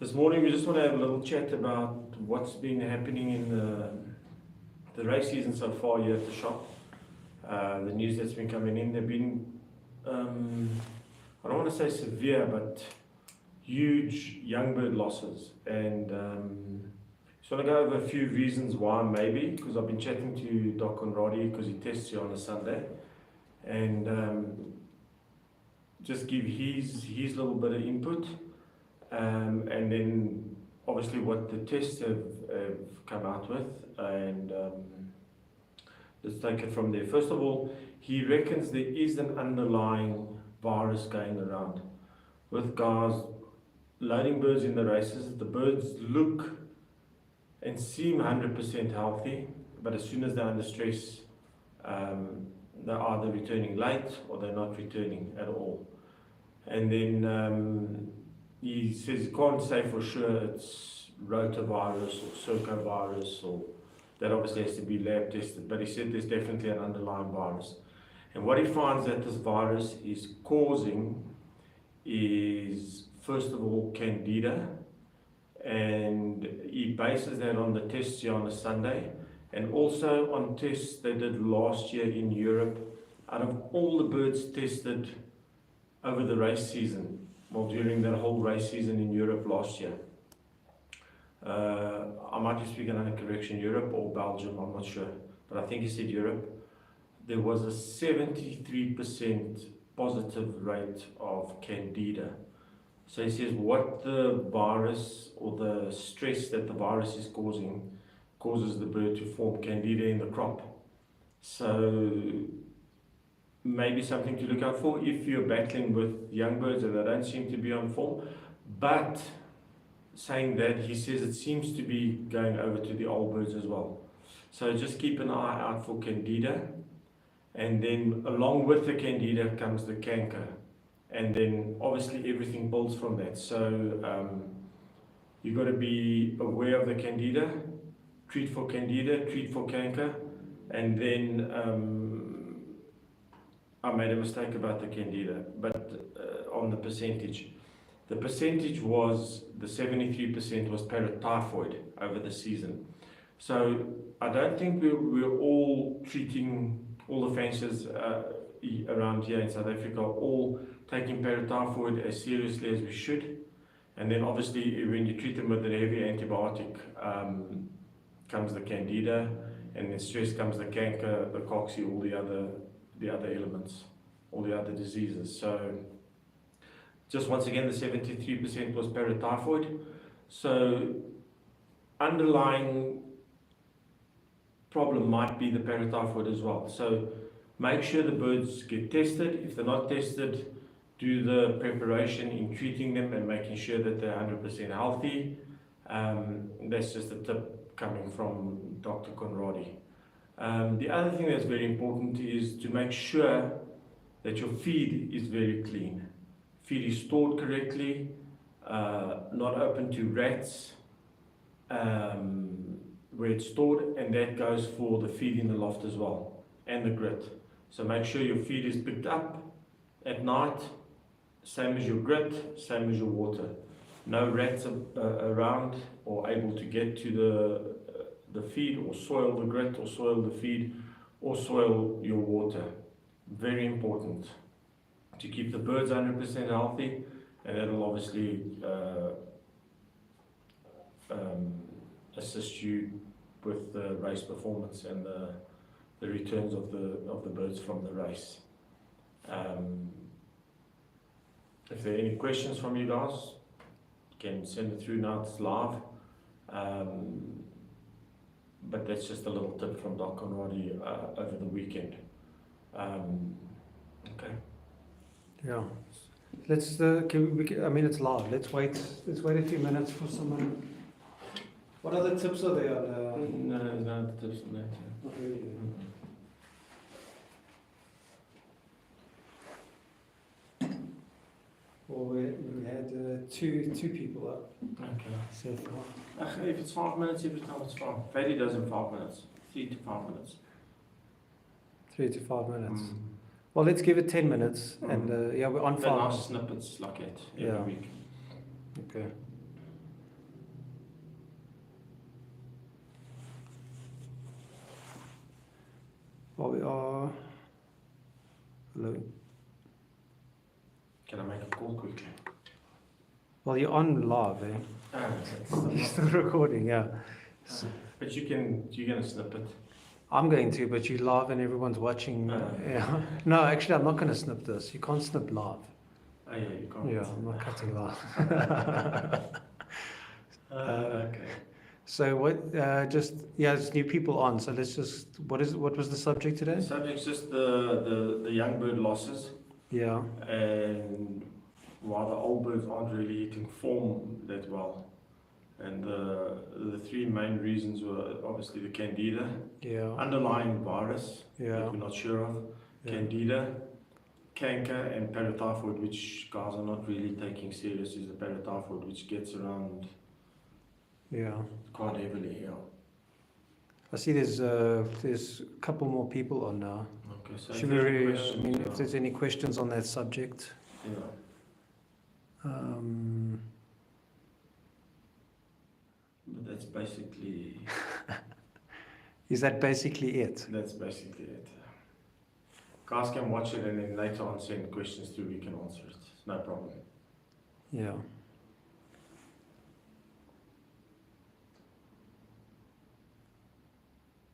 This morning we just want to have a little chat about what's been happening in the race season so far here at the shop. The news that's been coming in, there have been, I don't want to say severe, but huge young bird losses. And just want to go over a few reasons why, maybe, because I've been chatting to Doc Conradi because he tests here on a Sunday. And just give his little bit of input. And then obviously what the tests have come out with, and let's take it from there. First of all, he reckons there is an underlying virus going around with guys loading birds in the races. The birds look and seem 100% healthy, but as soon as they're under stress, they're either returning late or they're not returning at all. And then he says he can't say for sure it's rotavirus or circovirus, or that obviously has to be lab tested, but he said there's definitely an underlying virus. And what he finds that this virus is causing is, first of all, candida, and he bases that on the tests here on a Sunday, and also on tests they did last year in Europe. Out of all the birds tested over the race season, well, during that whole race season in Europe last year. I might be speaking under correction, Europe or Belgium, I'm not sure. But I think he said Europe. There was a 73% positive rate of candida. So he says what the virus or the stress that the virus is causing causes the bird to form candida in the crop. So maybe something to look out for if you're battling with young birds and they don't seem to be on form. But saying that, he says it seems to be going over to the old birds as well. So just keep an eye out for candida, and then along with the candida comes the canker, and then obviously everything builds from that. So you've got to be aware of the candida, treat for candida, treat for canker, and then I made a mistake about the candida, but on the percentage. The percentage was, the 73% was paratyphoid over the season. So I don't think we're all treating, all the fanciers around here in South Africa are all taking paratyphoid as seriously as we should. And then obviously when you treat them with a heavy antibiotic, comes the candida, and then stress comes the canker, the cocci, all the other elements, all the other diseases. So just once again, the 73% was paratyphoid. So underlying problem might be the paratyphoid as well. So make sure the birds get tested. If they're not tested, do the preparation in treating them and making sure that they're 100% healthy. That's just a tip coming from Dr. Conradi. The other thing that's very important is to make sure that your feed is very clean. Feed is stored correctly, not open to rats where it's stored, and that goes for the feed in the loft as well, and the grit. So make sure your feed is picked up at night, same as your grit, same as your water. No rats around or able to get to the feed, or soil the grit, or soil the feed, or soil your water. Very important to keep the birds 100% healthy, and that will obviously assist you with the race performance and the returns of the birds from the race. If there are any questions from you guys, you can send it through now, it's live. But that's just a little tip from Doc Conradi over the weekend. Okay. Yeah. Let's. I mean, it's live. Let's wait a few minutes for someone. What other tips are there? No tips on that. Not really. Well, we had two people up. Okay. So far. If it's 5 minutes every time, it's fine. Freddy does in 5 minutes. 3 to 5 minutes. 3 to 5 minutes. Well, let's give it 10 minutes, and yeah, we're on 5 nice minutes. snippets like that every Yeah. week. Okay. Well, we are. Hello. Can I make a call quickly? Well, you're on live, eh? You're still recording, yeah. But you're gonna snip it. I'm going to, but you live and everyone's watching. Yeah. No, actually, I'm not going to snip this. You can't snip live. Oh yeah, you can't. Yeah, I'm not cutting live. Okay. So what? It's new people on. So let's just. What was the subject today? The subject's just the young bird losses, Yeah. and while the old birds aren't really hitting form that well. And the three main reasons were obviously the candida, Yeah. underlying virus Yeah. that we're not sure of, Yeah. candida, canker, and paratyphoid, which guys are not really taking serious, is the paratyphoid, which gets around Yeah. quite heavily. Yeah. I see there's a couple more people on now. Okay, so Should if there's we, questions, if there's any questions on that subject. But that's basically Is that basically it? it. Guys can watch it and then later on send questions through. We can answer it. No problem. Yeah.